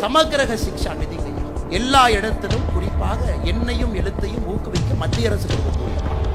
சமகிரக சிக்ஷா நிதி எல்லா இடத்திலும் குறிப்பாக எண்ணையும் எழுத்தையும் ஊக்குவிக்க மத்திய அரசு கொடுக்கக்கூடிய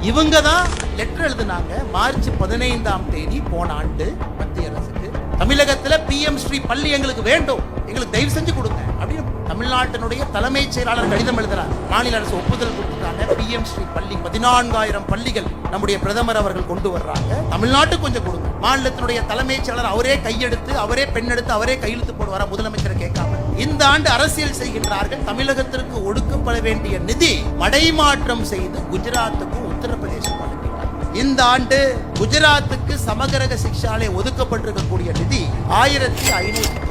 இவங்க தான் லெட்டர் எழுதுனாங்க. மார்ச் 15ஆம் தேதி போன ஆண்டு மத்திய அரசுக்கு தமிழகத்துல PM ஸ்ரீ பள்ளி எங்களுக்கு வேண்டும், எங்களுக்கு தயவு செஞ்சு கொடுங்க அப்படின்னு தமிழ்நாட்டினுடைய தலைமைச் செயலாளர் கடிதம் எழுதுறார். மாநில அரசு ஒப்புதல் கொடுத்துட்டாங்க. PM ஸ்ரீ பள்ளி 14,000 பள்ளிகள் நம்முடைய பிரதமர் அவர்கள் கொண்டு வர்றாங்க. தமிழ்நாட்டுக்கு கொஞ்சம் கொடுங்க. மாநிலத்தினுடைய தலைமைச் செயலாளர் அவரே கையெடுத்து, அவரே பெண்ணெடுத்து, அவரே கையெழுத்து போடுவாரா முதலமைச்சரை கேட்காம. இந்த ஆண்டு அரசியல் செய்கின்றார்கள். தமிழகத்திற்கு ஒடுக்கப்பட வேண்டிய நிதி மடைமாற்றம் செய்து குஜராத்துக்கும் உத்தரப்பிரதேசம் அனுப்பினார். இந்த ஆண்டு குஜராத்துக்கு சமகிரக சிக்ஷாலே ஒதுக்கப்பட்டிருக்கக்கூடிய நிதி 1598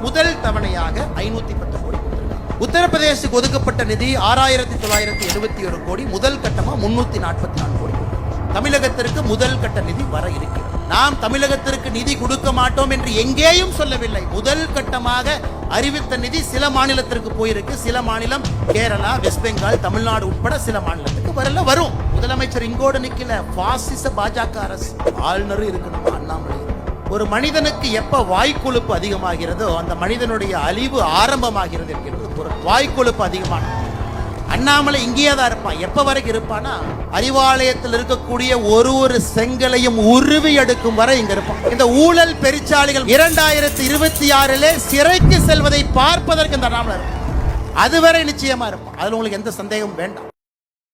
முதல் தவணையாக 510 கோடி. உத்தரப்பிரதேசத்துக்கு ஒதுக்கப்பட்ட நிதி 6971 கோடி, முதல் கட்டமா 344 கோடி. தமிழகத்திற்கு முதல் கட்ட நிதி வர இருக்கிறது. நாம் தமிழகத்திற்கு நிதி கொடுக்க மாட்டோம் என்று எங்கேயும் சொல்லவில்லை. முதல் கட்டமாக அறிவித்த நிதி சில மாநிலத்திற்கு போயிருக்கு. சில மாநிலம் கேரளா, வெஸ்ட் பெங்கால், தமிழ்நாடு உட்பட சில மாநிலத்துக்கு வரல, வரும். முதலமைச்சர் இங்கோடு நிக்கல. பாசிச பாஜக அரசு ஆளுநர் இருக்கணும், அண்ணாமலை. ஒரு மனிதனுக்கு எப்ப வாய்க்கொழுப்பு அதிகமாகிறதோ அந்த மனிதனுடைய அழிவு ஆரம்பமாகிறது என்கிறது பொருள். வாய்க்கொழுப்பு அதிகமான அண்ணாமலை இங்கேயே தான் இருப்பான். எப்ப வரைக்கும் இருப்பானா, அறிவாலயத்தில் இருக்கக்கூடிய ஒரு செங்கலையும் உருவி எடுக்கும் வரை இங்க இருப்பான். இந்த ஊழல் பெருச்சாளிகள் 2026 சிறைக்கு செல்வதை பார்ப்பதற்கு இந்த அண்ணாமலை இருப்பான். அதுவரை நிச்சயமா இருப்பான். அதுல உங்களுக்கு எந்த சந்தேகமும் வேண்டாம்.